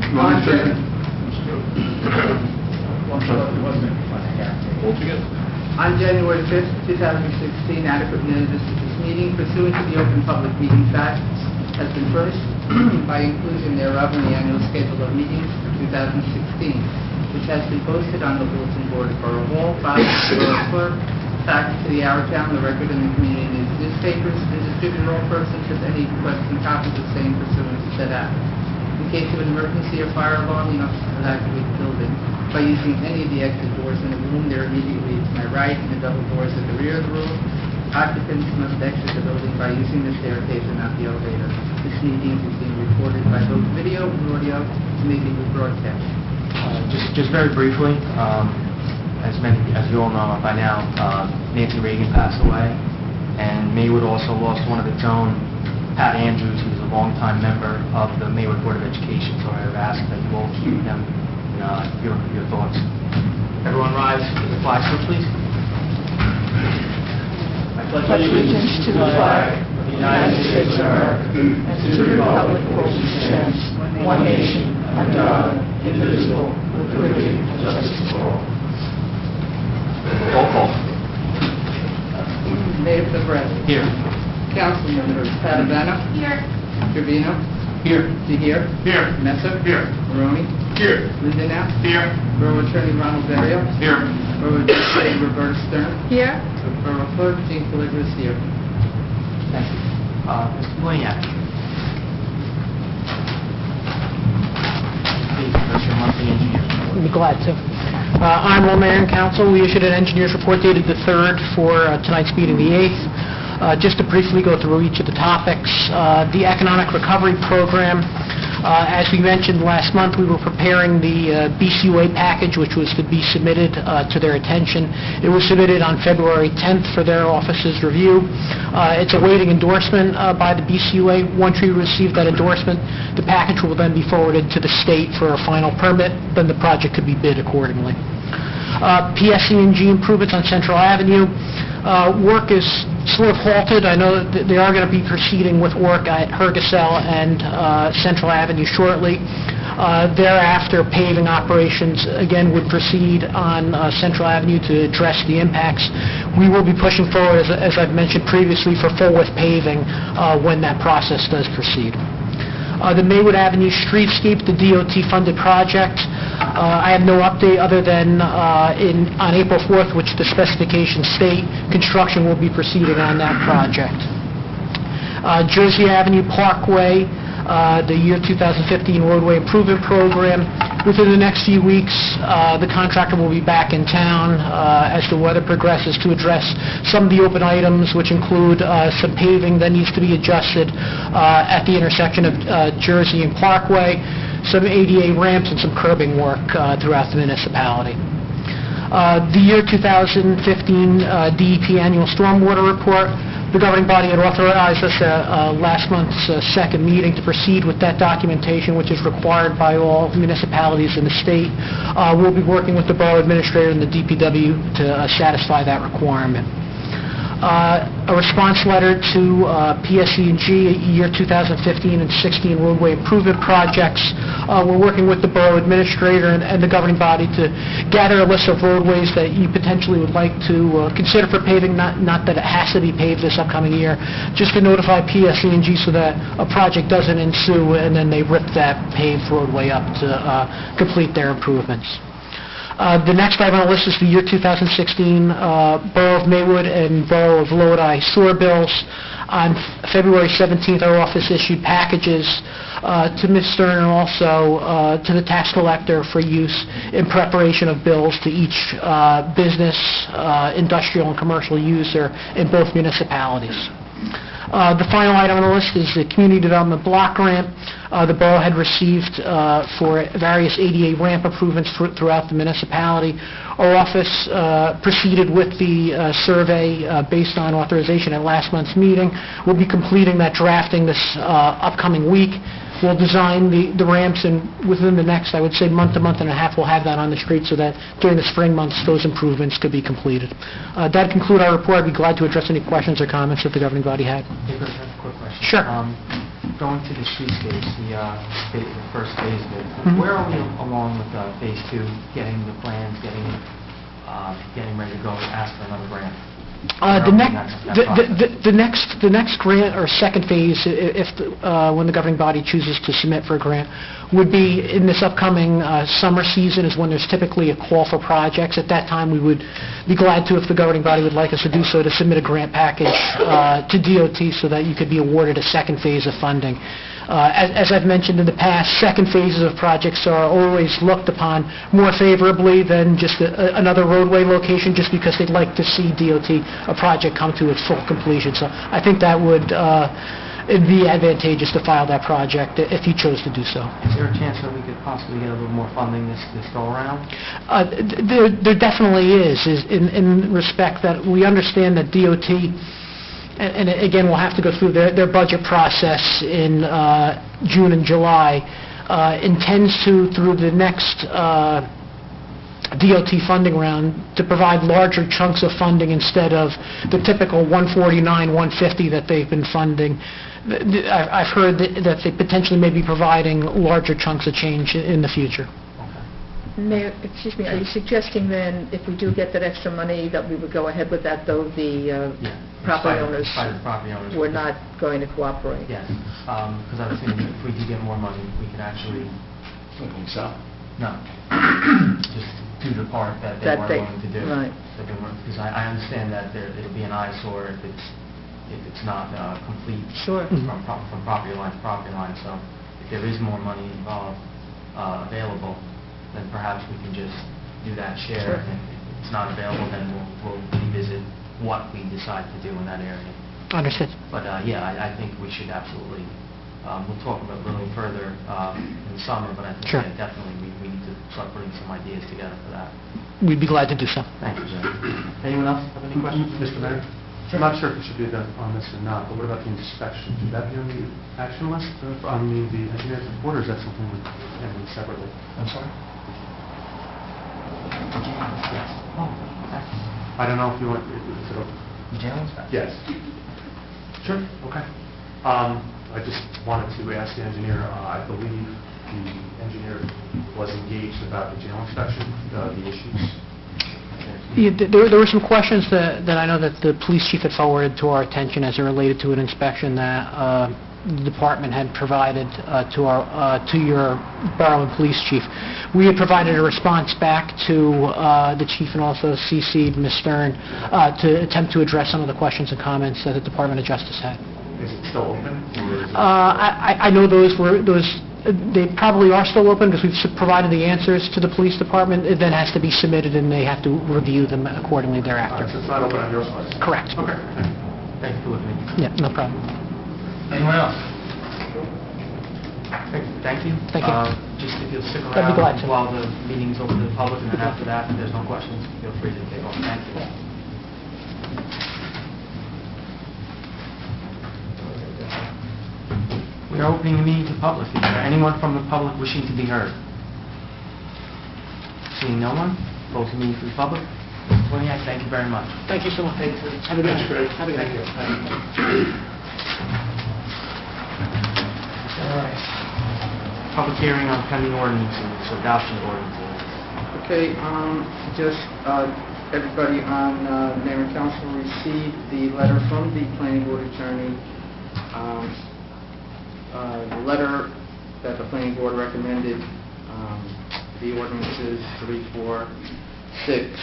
On January 5th, 2016, adequate notice of this meeting pursuant to the Open Public Meetings Act has been furnished by inclusion thereof in the annual schedule of meetings for 2016, which has been posted on the bulletin board at Borough Hall, filed with the Borough Clerk, faxed to the Hour Town, the Record, and the community news newspapers, and distributed to all persons with any requesting copies of same pursuant to said act. In case of an emergency or fire alarm, you must evacuate the building by using any of the exit doors in the room. They're immediately to my right, and the double doors at the rear of the room. Occupants must exit the building by using the staircase and not the elevator. This meeting is being recorded by both video and audio and may be rebroadcast. Just very briefly, as you all know by now, Nancy Reagan passed away, and Maywood also lost one of its own, Pat Andrews, who's a longtime member of the Maywood Board of Education. So I would ask that you all keep them in your thoughts. Everyone rise to the flag, please. I pledge allegiance to the flag of the United States of America and to the republic for which it stands, one nation, under God, indivisible, with liberty and justice for all. Roll call. Mayor Cabrera. Here. Council members Padavano. Here. Trevino. Here. Zahir. Here. Messer. Here. Maroni. Here. Lindenau. Here. Borough Attorney Ronald Berrio. Here. Borough Deputy Roberta Stern. Here. Borough Clerk Jean Caligula is here. Thank you. Mr. Bliniak. Please, address your monthly engineer's report. I'd be glad to. Honorable Mayor and Council, we issued an engineer's report dated the 3rd for tonight's meeting, the 8th. Just to briefly go through each of the topics. The Economic Recovery Program, as we mentioned last month, we were preparing the BCUA package, which was to be submitted to their attention. It was submitted on February 10th for their office's review. It's awaiting endorsement by the BCUA. Once we receive that endorsement, the package will then be forwarded to the state for a final permit. Then the project could be bid accordingly. PSE&G improvements on Central Avenue. Work is sort of halted. I know that they are going to be proceeding with work at Hergesell and Central Avenue shortly. Thereafter, paving operations again would proceed on Central Avenue to address the impacts. We will be pushing forward, as I've mentioned previously, for full-width paving when that process does proceed. The Maywood Avenue Streetscape, the DOT-funded project. I have no update other than on April 4th, which the specifications state, construction will be proceeding on that project. Jersey Avenue Parkway, the year 2015 roadway improvement program. Within the next few weeks, the contractor will be back in town as the weather progresses to address some of the open items, which include some paving that needs to be adjusted at the intersection of Jersey and Parkway, some ADA ramps, and some curbing work throughout the municipality. The year 2015 DEP annual stormwater report. The governing body had authorized us last month's second meeting to proceed with that documentation, which is required by all municipalities in the state. We'll be working with the borough administrator and the DPW to satisfy that requirement. A response letter to PSE&G year 2015 and 16 roadway improvement projects. We're working with the borough administrator and the governing body to gather a list of roadways that you potentially would like to consider for paving, not that it has to be paved this upcoming year, just to notify PSE&G so that a project doesn't ensue and then they rip that paved roadway up to complete their improvements. The next item on the list is the year 2016 Borough of Maywood and Borough of Lodi sewer bills. On February 17th, our office issued packages to Ms. Stern and also to the tax collector for use in preparation of bills to each business, industrial, and commercial user in both municipalities. The final item on the list is the Community Development Block Grant. The borough had received for various ADA ramp improvements throughout the municipality. Our office proceeded with the survey based on authorization at last month's meeting. We'll be completing that drafting this upcoming week. We'll design the ramps, and within the next, I would say, month to month and a half, we'll have that on the street so that during the spring months, those improvements could be completed. That concludes our report. I'd be glad to address any questions or comments that the governing body had. Quick question. Sure. going to the streetscape, the first phase of it, Mhm. where are we along with phase 2, getting the plans, getting ready to go and ask for another grant? The next grant or second phase, when the governing body chooses to submit for a grant, would be in this upcoming summer season is when there's typically a call for projects. At that time, we would be glad to, if the governing body would like us to do so, to submit a grant package to DOT so that you could be awarded a second phase of funding. As I've mentioned in the past, second phases of projects are always looked upon more favorably than just another roadway location, just because they'd like to see DOT, a project, come to its full completion. So I think that would it'd be advantageous to file that project if you chose to do so. Is there a chance that we could possibly get a little more funding this go-around? There definitely is in respect that we understand that DOT, and again, we'll have to go through their budget process in June and July, intends to, through the next DOT funding round, to provide larger chunks of funding instead of the typical 149, 150 that they've been funding. I've heard that they potentially may be providing larger chunks of change in the future. Mayor, excuse me, are you suggesting then, if we do get that extra money, that we would go ahead with that, though the property owners were not going to cooperate? Yes, because I was thinking if we could get more money, we could actually... I think so. No, just do the part that they weren't willing to do. Right. Because I understand that it'll be an eyesore if it's not complete. Sure. From property line to property line. So if there is more money involved, available, then perhaps we can just do that share. Sure. And if it's not available, then we'll revisit what we decide to do in that area. Understood. But yeah, I think we should absolutely, we'll talk about a little further in the summer, but I think Sure. definitely we need to start putting some ideas together for that. We'd be glad to do so. Thank you, Jim. Anyone else have any questions? Mr. Mayor? I'm not sure if it should be on this or not, but what about the inspection? Should that be on the action list? I mean, the engineer's report, or is that something we handle separately? I'm sorry? Yes. Oh, okay. I don't know if you want... Is it open? Jail inspection? Yes. Sure, okay. I just wanted to ask the engineer, I believe the engineer was engaged about the jail inspection, the issues. Yeah, there were some questions that I know that the police chief had forwarded to our attention as it related to an inspection that the department had provided to your borough and police chief. We had provided a response back to the chief and also CC'd Ms. Stern to attempt to address some of the questions and comments that the Department of Justice had. Is it still open? Or is it... I know they probably are still open because we've provided the answers to the police department. It then has to be submitted and they have to review them accordingly thereafter. So it's not open on your side? Correct. Okay. Thank you for looking at me. Yeah, no problem. Anyone else? Thank you. Thank you. Just if you'll stick I'd be glad around to. while the meeting's open to the public, and then after that, if there's no questions, feel free to take off. Thank you. We are opening the meeting to the public. Is there anyone from the public wishing to be heard? Seeing no one, close the meeting to the public. Mr. Winiak, thank you very much. Thank you so much. Have a good night. Have a good night. All right. Public hearing on pending ordinances, adoption of ordinances. Okay, just everybody on Mayor and Council received the letter from the planning board attorney. The letter that the planning board recommended, the ordinances 3, 4, 6,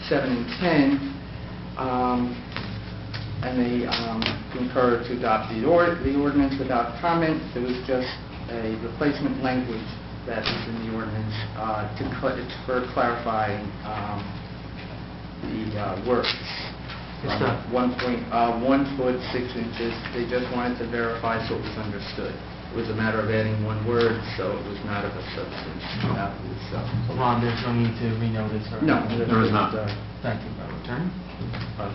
7, and 10, and they concurred to adopt the ordinance without comment. There was just a replacement language that is in the ordinance for clarifying the words. 1 foot 6 inches. They just wanted to verify so it was understood. It was a matter of adding one word, so it was not of a substance. So, Ron, there's no need to renotice or... No, there is not. Thank you, Madam Attorney.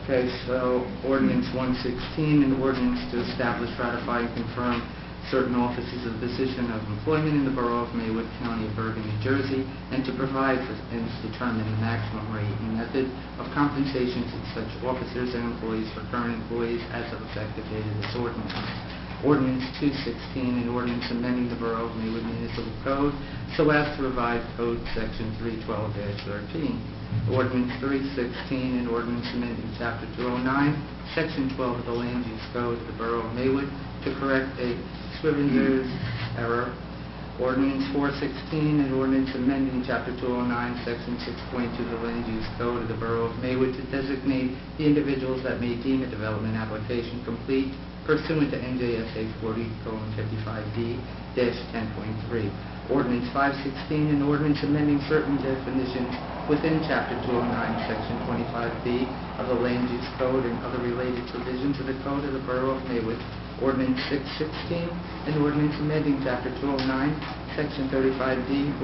Okay, so ordinance 116, an ordinance to establish, ratify, and confirm certain offices of position of employment in the Borough of Maywood, County of Bergen, New Jersey, and to provide for and to determine the maximum rate and method of compensation to such officers and employees for current employees as of effective date of this ordinance. Ordinance 216, an ordinance amending the Borough of Maywood Municipal Code so as to revise Code Section 312-13. Ordinance 316, an ordinance amending Chapter 209, Section 12 of the Land Use Code of the Borough of Maywood to correct a scrivener's error. Ordinance 416, an ordinance amending Chapter 209, Section 6.2 of the Land Use Code of the Borough of Maywood to designate the individuals that may deem a development application complete pursuant to NJSA 40:55D-10.3. Ordinance 516, an ordinance amending certain definitions within Chapter 209, Section 25B of the Land Use Code and other related provisions of the Code of the Borough of Maywood. Ordinance 616, an ordinance amending Chapter 209, Section 35D-1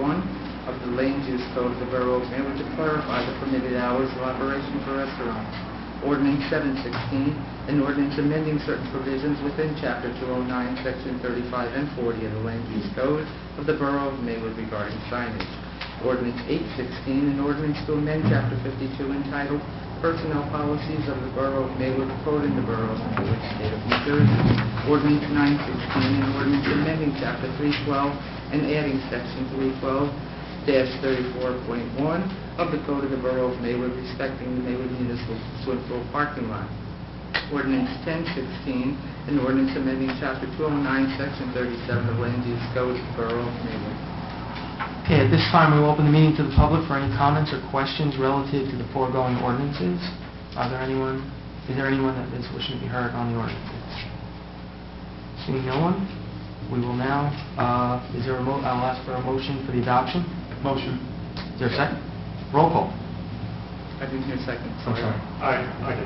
of the Land Use Code of the Borough of Maywood to clarify the permitted hours of operation for restaurants. Ordinance 716, an ordinance amending certain provisions within Chapter 209, Section 35 and 40 of the Land Use Code of the Borough of Maywood regarding signage. Ordinance 816, an ordinance to amend Chapter 52 entitled Personnel Policies of the Borough of Maywood, quoting the Borough of Maywood, State of New Jersey. Ordinance 916, an ordinance amending Chapter 312 and adding Section 312-34.1 of the Code of the Borough of Maywood respecting the Maywood Municipal Swimming Pool parking lot. Ordinance 1016, an ordinance amending Chapter 209, Section 37 of Land Use Code of the Borough of Maywood. Okay, at this time, we will open the meeting to the public for any comments or questions relative to the foregoing ordinances. Is there anyone that is wishing to be heard on the ordinances? Seeing no one, we will now, I'll ask for a motion for the adoption. Motion. Is there a second? Roll call. I didn't hear second. I'm sorry. I did.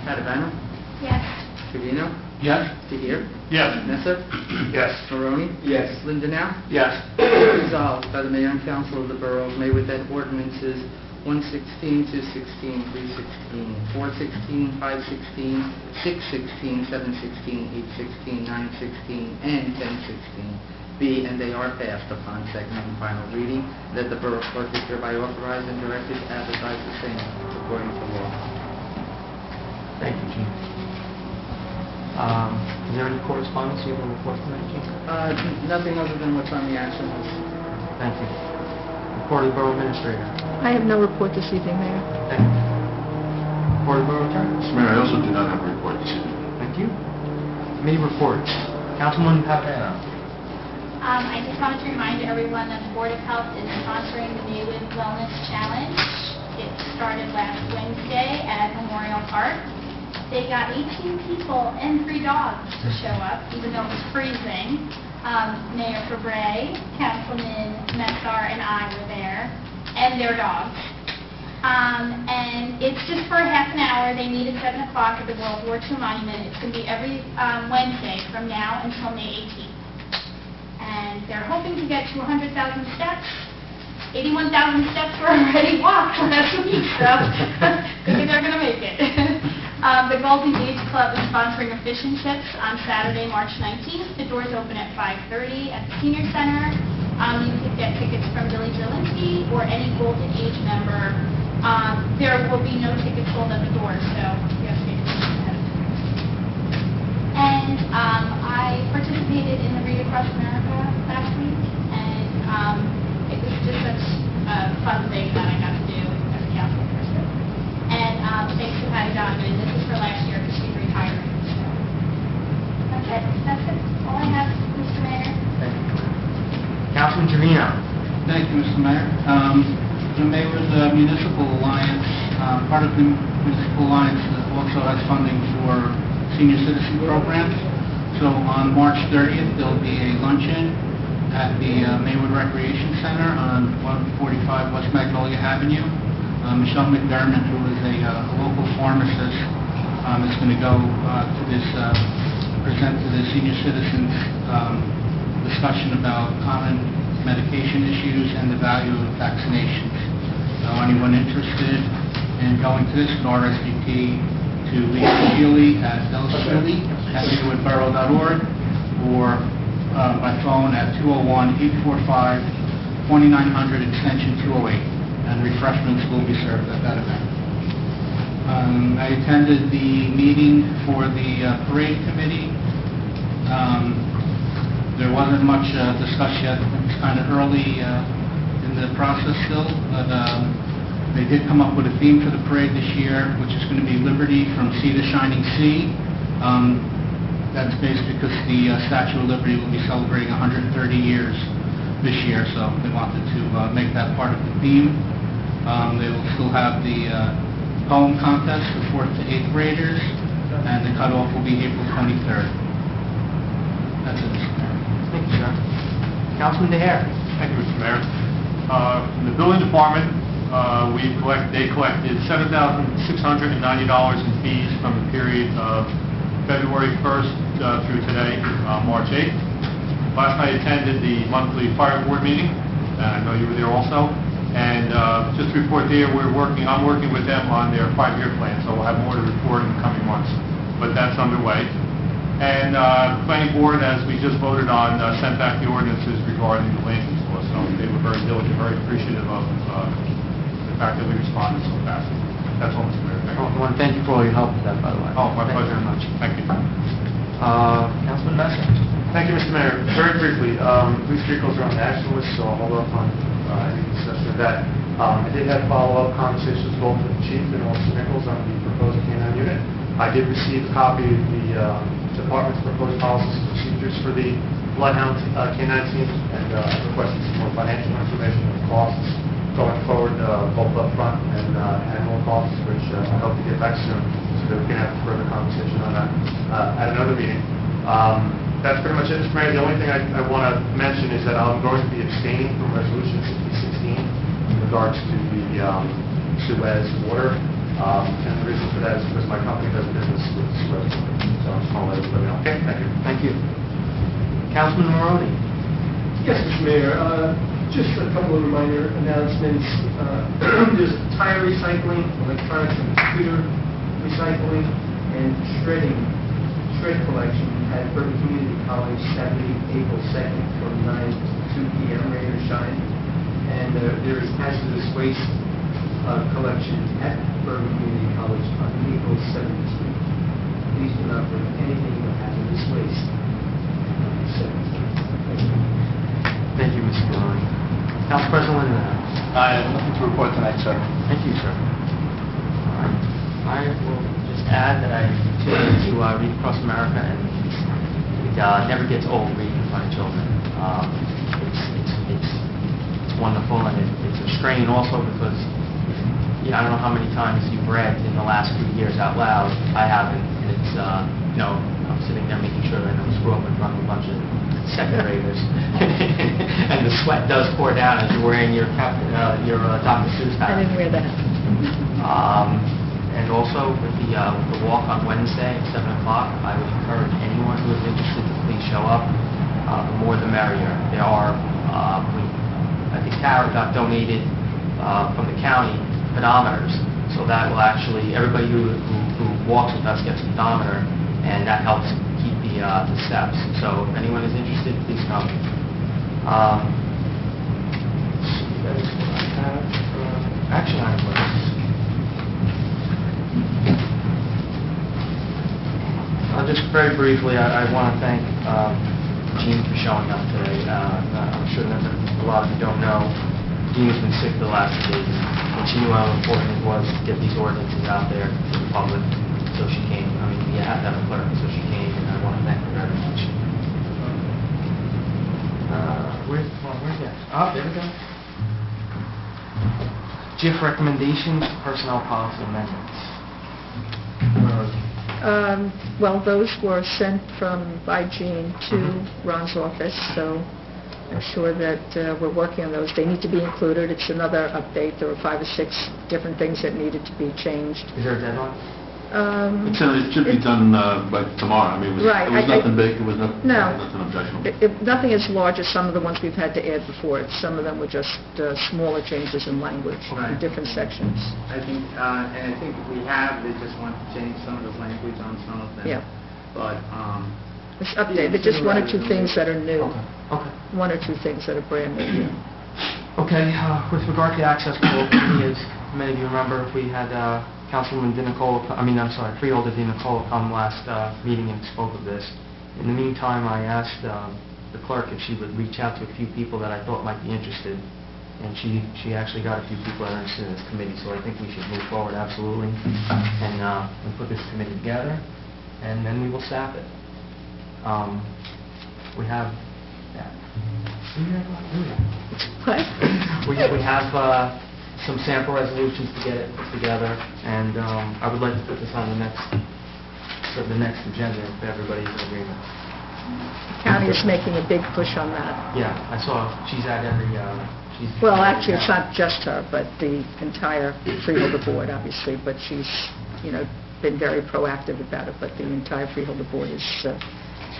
Padavano? Yes. Trevino? Yes. DeHere? Yes. Messer? Yes. Maroney? Yes. Lindenau? Yes. Resolved by the Mayor and Council of the Borough of Maywood that ordinances 116, 216, 316, 416, 516, 616, 716, 816, 916, and 1016 be and they are passed upon second and final reading, that the Borough Clerk is hereby authorized and directed to advertise the same according to law. Thank you, Gene. Is there any correspondence you have a report tonight, Gene? Nothing other than what's on the action list. Thank you. Report of the Borough Administrator. I have no report this evening, Mayor. Thank you. Report of the Borough Attorney. Mr. Mayor, I also do not have a report this evening. Thank you. Committee reports. Councilman Papaano. I just wanted to remind everyone that the Board of Health is sponsoring the Maywood Wellness Challenge. It started last Wednesday at Memorial Park. They got 18 people and 3 dogs to show up, even though it was freezing. Mayor Fabre, Councilman Messar, and I were there, and their dogs. And it's just for half an hour. They meet at 7 o'clock at the World War II Monument. It's going to be every Wednesday from now until May 18th. And they're hoping to get to 100,000 steps. 81,000 steps were already walked last week, so maybe they're going to make it. The Golden Gate Club is sponsoring a fish and chips on Saturday, March 19th. The doors open at 5:30 at the Senior Center. You can get tickets from Billy Zielinski or any Golden Age member. There will be no tickets sold at the door, so you have to make a ahead of time. And I participated in the Read Across America last week, and it was just such a fun thing that I got to do as a council person. And thanks to Patty Donovan. This is for last year because she's retiring. So that's it. That's it. All I have, Mr. Mayor. Thank you. Councilman Trevino. Thank you, Mr. Mayor. The Maywood Municipal Alliance, part of the Municipal Alliance also has funding for senior citizen programs. So on March 30th, there'll be a luncheon at the Maywood Recreation Center on 145 West Magnolia Avenue. Michelle McDermott, who is a local pharmacist, is going to go to this, present to the senior citizens discussion about common medication issues and the value of vaccinations. Anyone interested in going to this can RSVP to Lisa Healy at maywoodborough.org or by phone at 201-845-2900 extension 208, and refreshments will be served at that event. I attended the meeting for the parade committee There wasn't much discussed yet. It's kind of early in the process still, but they did come up with a theme for the parade this year, which is going to be Liberty from Sea to Shining Sea. That's based because the Statue of Liberty will be celebrating 130 years this year, so they wanted to make that part of the theme. They will still have the poem contest for 4th to 8th graders, and the cutoff will be April 23rd. That's it, Mr. Mayor. Thank you, sir. Councilman DeHare. Thank you, Mr. Mayor. In the building department, they collected $7,690 in fees from the period of February 1st through today, March 8th. Last night I attended the monthly fire board meeting, and I know you were there also. And just to report there, I'm working with them on their 5-year plan, so we'll have more to report in the coming months. But that's underway. And planning board, as we just voted on, sent back the ordinances regarding the land use law. So they were very diligent, very appreciative of the fact that we responded so fast. That's all, Mr. Mayor. Thank you. I want to thank you for all your help with that, by the way. Oh, my Thank pleasure. you very much. Thank you. Councilman Messer. Thank you, Mr. Mayor. Very briefly, police vehicles are on the action list, so I'll hold off on any discussion of that. I did have follow-up conversations both with the chief and Officer Nichols on the proposed K-9 unit. I did receive a copy of the department's proposed policies and procedures for the Bloodhound K-9 team, and requested some more financial information on costs going forward, both upfront and annual costs, which I hope to get back soon, so that we can have a further conversation on that at another meeting. That's pretty much it, Mr. Mayor. The only thing I want to mention is that I'm going to be abstaining from Resolution 6016 in regards to the Suez water. And the reason for that is because my company does business with Suez water. So I just want to let everybody know. Okay, thank you. Thank you. Councilman Maroney. Yes, Mr. Mayor. Just a couple of minor announcements. There's tire recycling, electronics and computer recycling, and shred collection at Borough Community College Saturday, April 2nd from 9 to 2 p.m. rain or shine. And there is hazardous waste collection at Borough Community College on April 17th. Please do not bring anything of hazardous waste on the 17th. Thank you. Thank you, Mr. Maroney. Council President Linda. I have nothing to report tonight, sir. Thank you, sir. All right. I will just add that I continue to read Across America, and it never gets old reading to my children. It's wonderful, and it's a strain also because I don't know how many times you've read in the last few years out loud. I haven't, and it's I'm sitting there making sure that I don't screw up in front of a bunch of second graders, and the sweat does pour down as you're wearing your Dr. Seuss hat. I didn't wear that. And also with the walk on Wednesday at 7 o'clock, I would encourage anyone who is interested to please show up. The more the merrier. There are, I think Tara got donated from the county pedometers, so that will actually, everybody who walks with us gets a pedometer, and that helps keep the steps. So if anyone is interested, please come. That is what I have. Action items. Just very briefly, I want to thank Jean for showing up today. I'm sure that a lot of you don't know, Jean has been sick the last 2 days, and she knew how important it was to get these ordinances out there to the public, so she came. I mean, we have to have a clerk, so she came, and I want to thank her very much. Where's that? Oh, there we go. GIF recommendations, personnel policy amendments. Where are they? Well, those were sent by Jean to Ron's office, so I'm sure that we're working on those. They need to be included. It's another update. There were 5 or 6 different things that needed to be changed. Is there a deadline? It should be done by tomorrow. I mean, it was nothing big. It was nothing objectionable. Nothing as large as some of the ones we've had to add before. Some of them were just smaller changes in language in different sections. I think, they just want to change some of the language on some of them. Yeah. But, It's updated. Just 1 or 2 things that are new. Okay. 1 or 2 things that are brand new. Okay, with regard to access control committee, as many of you remember, we had Freeholder DiNicola come last meeting and spoke of this. In the meantime, I asked the clerk if she would reach out to a few people that I thought might be interested, and she actually got a few people that are interested in this committee, so I think we should move forward absolutely and put this committee together, and then we will staff it. We have... What? We have some sample resolutions to get it put together, and I would like to put this on the next agenda if everybody's in agreement. County is making a big push on that. Yeah, I saw she's at every... Well, actually, it's not just her, but the entire Freeholder Board, obviously, but she's, been very proactive about it, but the entire Freeholder Board is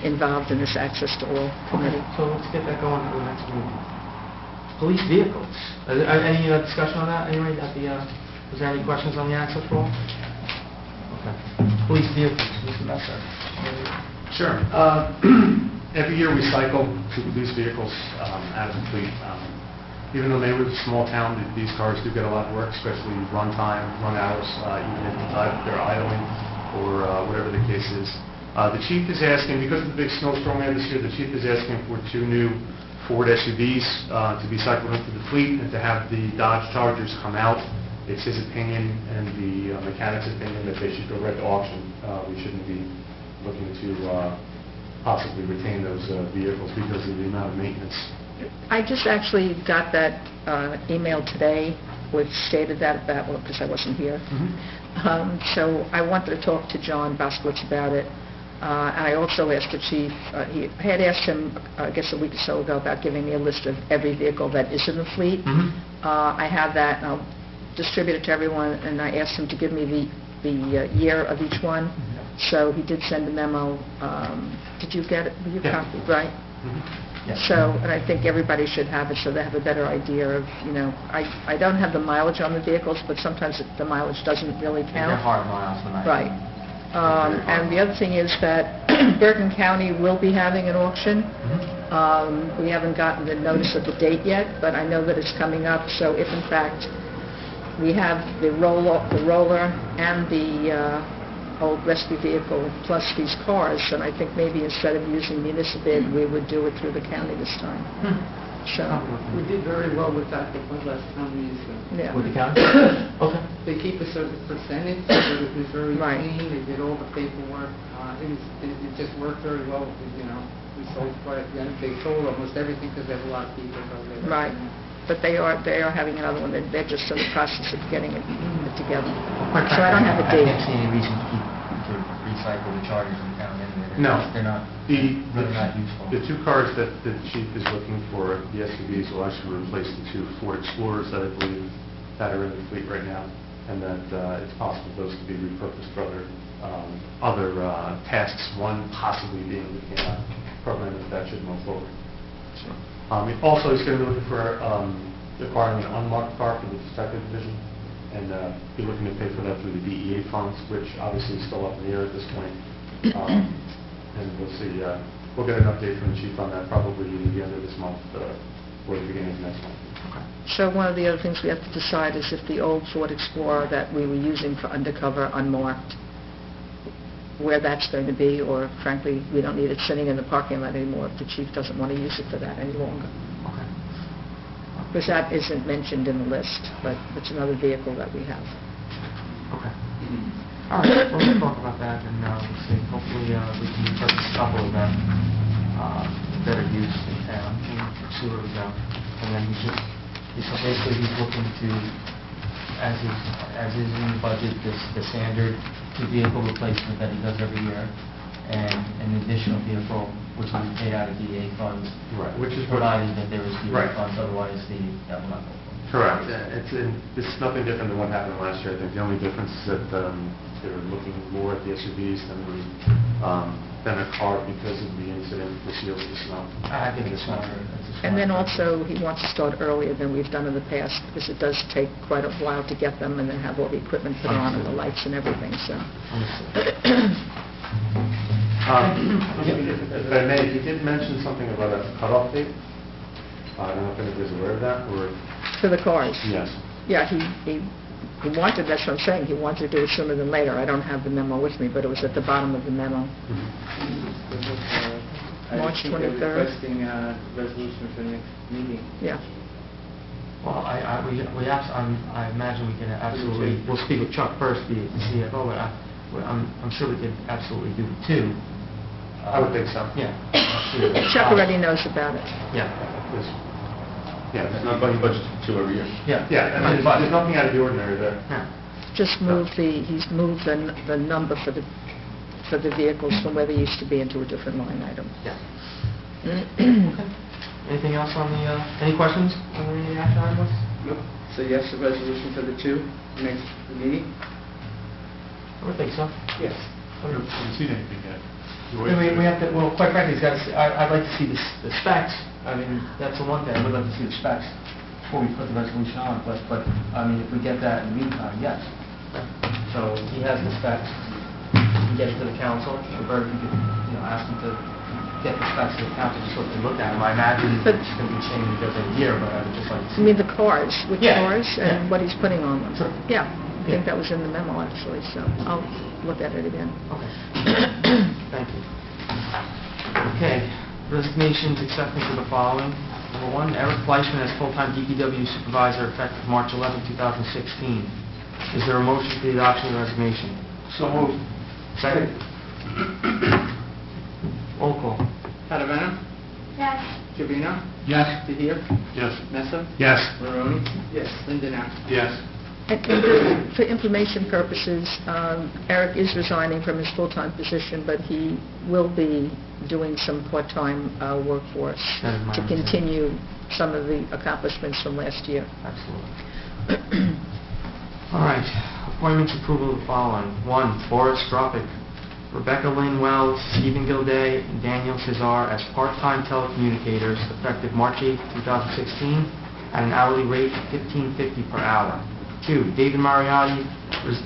involved in this Access to All committee. So let's get that going for the next meeting. Police vehicles. Any discussion on that? Anyway, was there any questions on the Access to All? Okay. Police vehicles, Mr. Messer. Sure. Every year we cycle two police vehicles out of the fleet. Even though Maywood is a small town, these cars do get a lot of work, especially run time, run hours, even if they're idling or whatever the case is. The chief is asking, because of the big snowstorm we had this year, the chief is asking for 2 new Ford SUVs to be cycled into the fleet and to have the Dodge Chargers come out. It's his opinion and the mechanic's opinion that they should go right to auction. We shouldn't be looking to possibly retain those vehicles because of the amount of maintenance. I just actually got that email today, which stated that about, well, because I wasn't here. So I wanted to talk to John Boskowitz about it. And I also asked the chief, I had asked him, I guess a week or so ago, about giving me a list of every vehicle that is in the fleet. I have that, and I'll distribute it to everyone, and I asked him to give me the year of each one. So he did send a memo. Did you get it? You copied, right? Yes. So, and I think everybody should have it so they have a better idea of, I don't have the mileage on the vehicles, but sometimes the mileage doesn't really count. They're hard miles tonight. Right. And the other thing is that Bergen County will be having an auction. We haven't gotten the notice of the date yet, but I know that it's coming up. So if in fact we have the roller and the old rescue vehicle plus these cars, and I think maybe instead of using municipal bid, we would do it through the county this time. So We did very well with that the last time we used them. yeah. With the county? Okay. They keep a certain percentage, so it was very Right. clean, they did all the paperwork. It just worked very well, we sold quite, they sold almost everything because they have a lot of people over there. Right. But they are having another one. They're just in the process of getting it together. Quite So I don't have a frankly, date. I can't see any reason to recycle the Chargers in town anyway. No. They're not really not useful. The 2 cars that the chief is looking for, the SUVs, will actually replace the 2 Ford Explorers that I believe that are in the fleet right now, and that it's possible those could be repurposed for other tasks, one possibly being the program that should move forward. Also, he's going to be looking for acquiring an unmarked car for the detective division, and be looking to pay for that through the DEA funds, which obviously is still up in the air at this point. And we'll see. We'll get an update from the chief on that probably at the end of this month or the beginning of next month. So one of the other things we have to decide is if the old Ford Explorer that we were using for undercover unmarked, where that's going to be, or frankly, we don't need it sitting in the parking lot anymore if the chief doesn't want to use it for that any longer. Okay. Because that isn't mentioned in the list, but it's another vehicle that we have. Okay. All right, well, we'll talk about that, and we'll see. Hopefully, we can purchase a couple of them, better use in town, and see where we go. And then so basically, he's looking to, as is in the budget, the standard vehicle replacement that he does every year, and an additional vehicle which will be paid out of DEA funds, Right, which is provided that there is DEA Right. funds, otherwise that will not go forward. Correct. It's nothing different than what happened last year. I think the only difference is that they're looking more at the SUVs than a car because of the incident this year with the snow. I think it's smarter. And then also, he wants to start earlier than we've done in the past, because it does take quite a while to get them and then have all the equipment put on and the lights and everything, so. If I may, he did mention something about a cutoff date. I don't know if anybody's aware of that, or... For the cars? Yes. Yeah, he He wanted, that's what I'm saying, he wanted to do it sooner than later. I don't have the memo with me, but it was at the bottom of the memo. March 23rd. Requesting a resolution for the next meeting. Yeah. Well, I imagine we can absolutely, we'll speak with Chuck first, the CFO, but I'm sure we could absolutely do the 2. I would think so. Yeah. Chuck already knows about it. Yeah. Yeah, it's not budget for 2 every year. Yeah. Yeah, I mean, there's nothing out of the ordinary there. Yeah. Just he's moved the number for the vehicles from where they used to be into a different line item. Yeah. Anything else on the, any questions on the action items? No. So yes, the resolution for the 2, next meeting? I would think so. Yes. I haven't seen anything yet. We have to, well, quite frankly, I'd like to see the specs. I mean, that's the one thing, I would like to see the specs before we put the resolution on, but, I mean, if we get that in the meantime, yes. So he has the specs, we can get it to the council, or you could, ask him to get the specs to the council, just so they look at them. I imagine it's going to be changed because of the year, but I would just like to see. You mean the cars, which cars, and yeah. what he's putting on them? Sure. Yeah, I think that was in the memo, actually, so I'll look at it again. Okay. Thank you. Okay, resignations acceptance of the following. Number 1, Eric Fleischman as full-time DPW supervisor effective March 11, 2016. Is there a motion for the adoption of the resignation? So moved. Second. Roll call. Padavano? Yes. Trevino? Yes. DeHier? Yes. Messa? Yes. Maroni? Yes. Lindanow? Yes. And for information purposes, Eric is resigning from his full-time position, but he will be doing some part-time work for us That is my to understanding. continue some of the accomplishments from last year. Absolutely. All right. Appointments approval of the following. 1, Boris Dropic, Rebecca Lynn Wells, Stephen Gilday, and Daniel Cesar as part-time telecommunicators effective March 8, 2016 at an hourly rate of $15.50 per hour. 2, David Mariotti was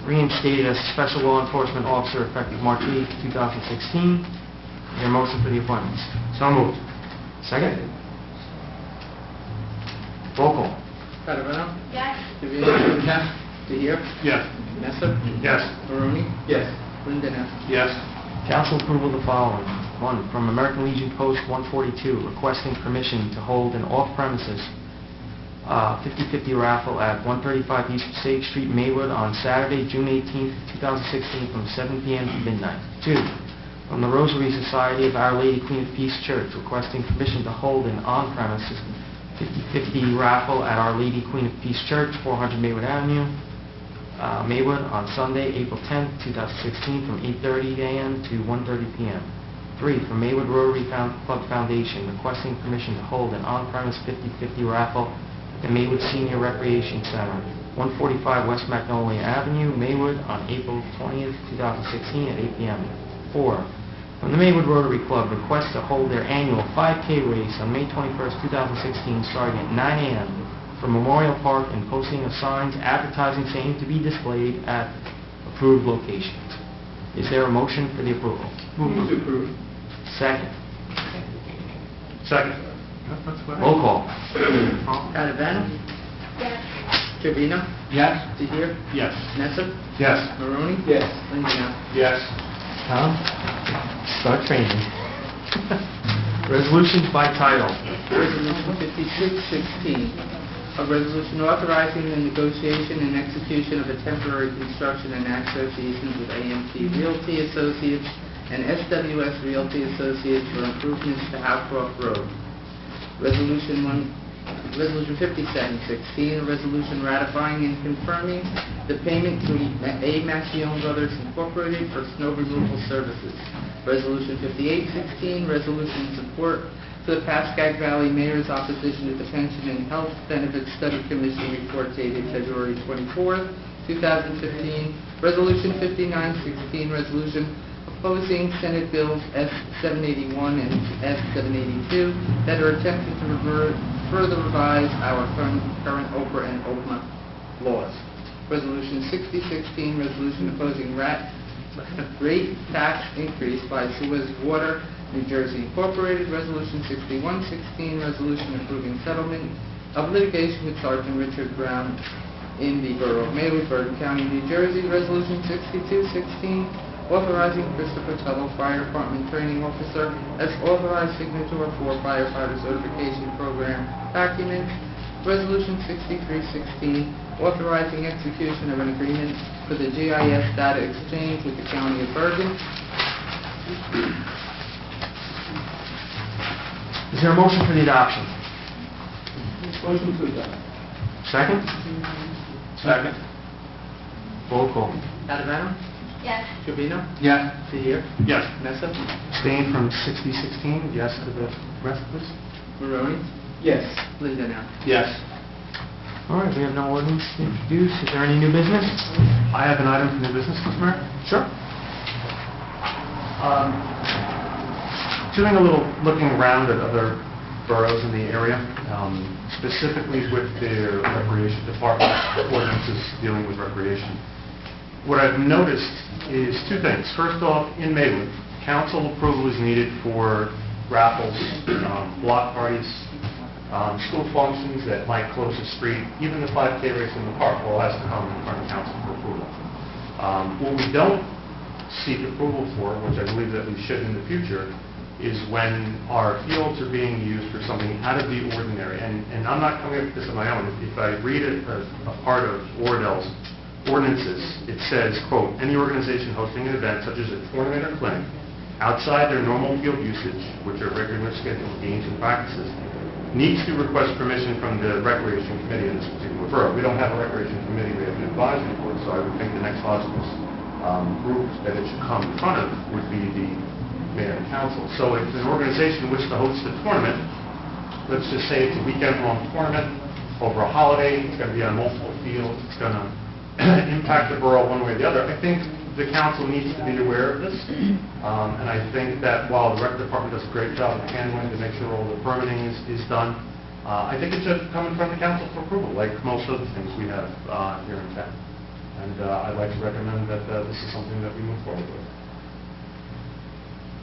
reinstated as special law enforcement officer effective March 8, 2016. Is there a motion for the appointments? So moved. Second. Roll call. Padavano? Yes. Trevino? Yes. DeHier? Yes. Messa? Yes. Maroni? Yes. Lindanow? Yes. Council approval of the following. 1, from American Legion Post 142, requesting permission to hold an off-premises 50/50 raffle at 135 East State Street, Maywood, on Saturday, June 18, 2016, from 7 p.m. to midnight. 2, from the Rosary Society of Our Lady Queen of Peace Church, requesting permission to hold an on-premises 50/50 raffle at Our Lady Queen of Peace Church, 400 Maywood Avenue, Maywood, on Sunday, April 10, 2016, from 8:30 a.m. to 1:30 p.m. 3, from Maywood Rotary Club Foundation, requesting permission to hold an on-premise 50/50 raffle at the Maywood Senior Recreation Center, 145 West Magnolia Avenue, Maywood, on April 20, 2016, at 8 p.m. 4, from the Maywood Rotary Club, requests to hold their annual 5K race on May 21, 2016, starting at 9 a.m. from Memorial Park and posting of signs advertising same to be displayed at approved locations. Is there a motion for the approval? Move to approve. Second. Second. Roll call. Padavano? Yes. Trevino? Yes. DeHier? Yes. Messa? Yes. Maroni? Yes. Lindanow? Yes. Tom? Start training. Resolutions by title. Resolution 5616, a resolution authorizing the negotiation and execution of a temporary construction and access easement with AMT Realty Associates and SWS Realty Associates for improvements to Howcroft Road. Resolution 5716, a resolution ratifying and confirming the payment to A. Macione Brothers Incorporated for snow removal services. Resolution 5816, resolution in support for the Pascack Valley Mayor's opposition to the Pension and Health Benefits Study Commission report dated February 24, 2015. Resolution 5916, resolution opposing Senate Bills S-781 and S-782 that are attempting to further revise our current Oprah and OPMA laws. Resolution 6016, resolution opposing rate tax increase by Suez Water, New Jersey Incorporated. Resolution 6116, resolution approving settlement of litigation with Sergeant Richard Brown in the Borough of Maywood, Bergen County, New Jersey. Resolution 6216, authorizing Christopher Tuttle, Fire Department Training Officer, as authorized signature for firefighter certification program documents. Resolution 6316, authorizing execution of an agreement for the GIS data exchange with the County of Bergen. Is there a motion for the adoption? Motion to adopt. Second? Second. Roll call. Catalano? Yes. Trevino? Yes. Seer? Yes. Nessa? Abstain from 6016, yes to the rest, please. Maroni? Yes. Linda now. Yes. All right, we have no ordinance to introduce. Is there any new business? I have an item for new business, Mr. Mayor. Sure. Doing a little looking around at other boroughs in the area, specifically with their recreation department ordinances dealing with recreation. What I've noticed is two things. First off, in Maywood, council approval is needed for raffles, block parties, school functions that might close the street, even the 5K race in the park all has to come in front of council for approval. What we don't seek approval for, which I believe that we should in the future, is when our fields are being used for something out of the ordinary. And I'm not coming up with this on my own. If I read a part of Ordell's ordinances, it says, quote, any organization hosting an event such as a tournament or clinic outside their normal field usage, which are regular scheduled games and practices, needs to request permission from the Recreation Committee in this particular borough. We don't have a Recreation Committee, we have an advisory board, so I would think the next logical group that it should come in front of would be the mayor and council. So if an organization wishes to host a tournament, let's just say it's a weekend-long tournament over a holiday, it's going to be on multiple fields, it's going to impact the borough one way or the other, I think the council needs to be aware of this. And I think that while the rec department does a great job of handling to make sure all the permitting is done, I think it should come in front of the council for approval, like most other things we have here in town. And I'd like to recommend that this is something that we move forward with.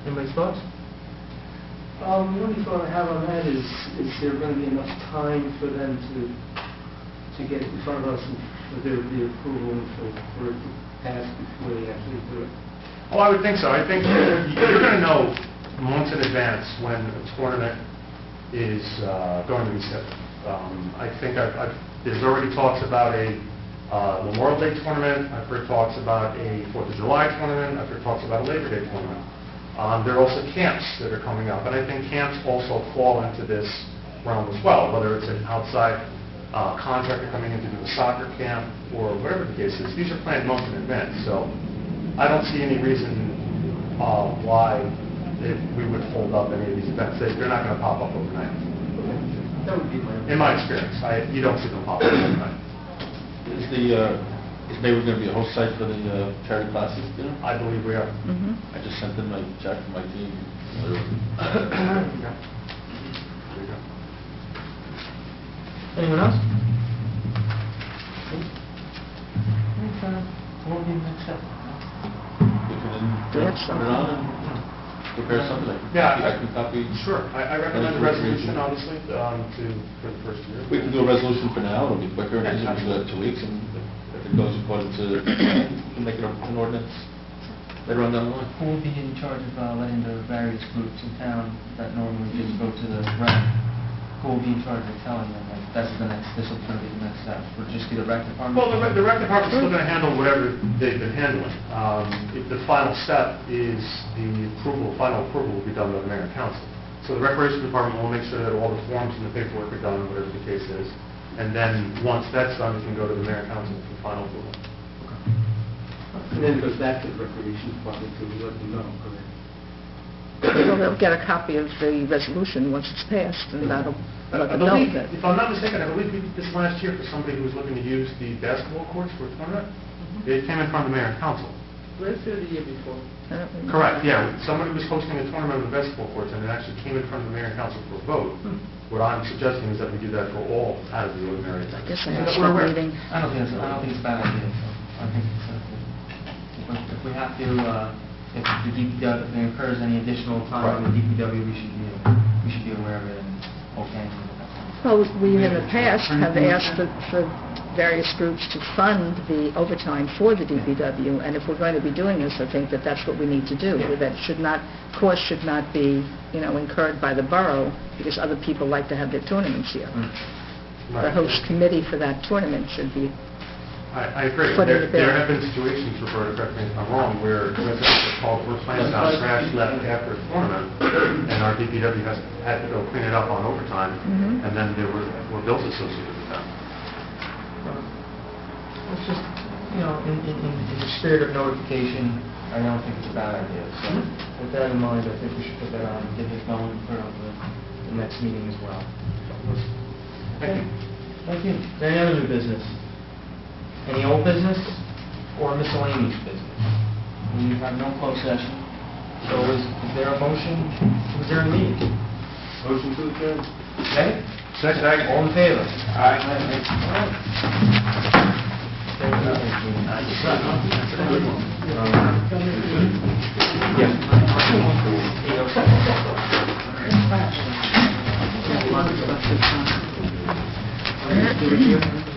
Anybody's thoughts? The only thought I have on that is there going to be enough time for them to get in front of us and for their approval and for it to pass before they actually do it? Oh, I would think so. I think you're going to know months in advance when a tournament is going to be set. I think there's already talks about a Memorial Day tournament. I've heard talks about a 4th of July tournament. I've heard talks about a Labor Day tournament. There are also camps that are coming up, and I think camps also fall into this realm as well, whether it's an outside contractor coming in to do a soccer camp or whatever the case is. These are planned months in advance, so I don't see any reason why we would hold up any of these events. They're not going to pop up overnight. That would be my... In my experience, you don't see them pop up overnight. Is Maywood going to be a host site for the charity classes dinner? I believe we are. I just sent in my check for my team. There you go. Anyone else? What would be the next step? We can then put it on and prepare something like Yeah, I can copy. Sure. I recommend a resolution, obviously, for the first year. We can do a resolution for now, it'll be quicker, and we can do that in 2 weeks, and if it goes according to, we can make it an ordinance later on down the line. Who will be in charge of letting the various groups in town that normally just go to the rec? Who will be in charge of telling them, like, this will be the next step? Would it just be the rec department? Well, the rec department's still going to handle whatever they've been handling. The final step is the final approval will be done by the mayor and council. So the recreation department will make sure that all the forms and the paperwork are done, whatever the case is. And then, once that's done, it can go to the mayor and council for final approval. And then it goes back to the recreation department to let them know, correct? Well, they'll get a copy of the resolution once it's passed, and that'll let them know that... If I'm not mistaken, I believe we did this last year for somebody who was looking to use the basketball courts for a tournament. It came in front of the mayor and council. Last year or the year before? Correct, yeah. Somebody was hosting a tournament of the basketball courts, and it actually came in front of the mayor and council for a vote. What I'm suggesting is that we do that for all out of the ordinary. I guess So I that have we're one aware. meeting. I don't think it's a bad idea. So I think it's if we have to, if the DPW, if there occurs any additional time in the DPW, we should be aware of it and okay. Well, we in the past have asked for various groups to fund the overtime for the DPW, and if we're going to be doing this, I think that that's what we need to do. That cost should not be, incurred by the borough, because other people like to have their tournaments here. The host committee for that tournament should be I agree. Foot in the bill. There have been situations, Roberta, correct me if I'm wrong, where residents are called for plants out trash left after a tournament, and our DPW has had to go clean it up on overtime, and then there were bills associated with that. It's just, in the spirit of notification, I don't think it's a bad idea. So with that in mind, I think we should put that on and get this going for the next meeting as well. Thank you. Thank you. Is there any other new business? Any old business or miscellaneous business? We have no closed session. So is there a motion? Was there a meeting? Motion to adjourn. Okay? Second. All in favor? Yeah.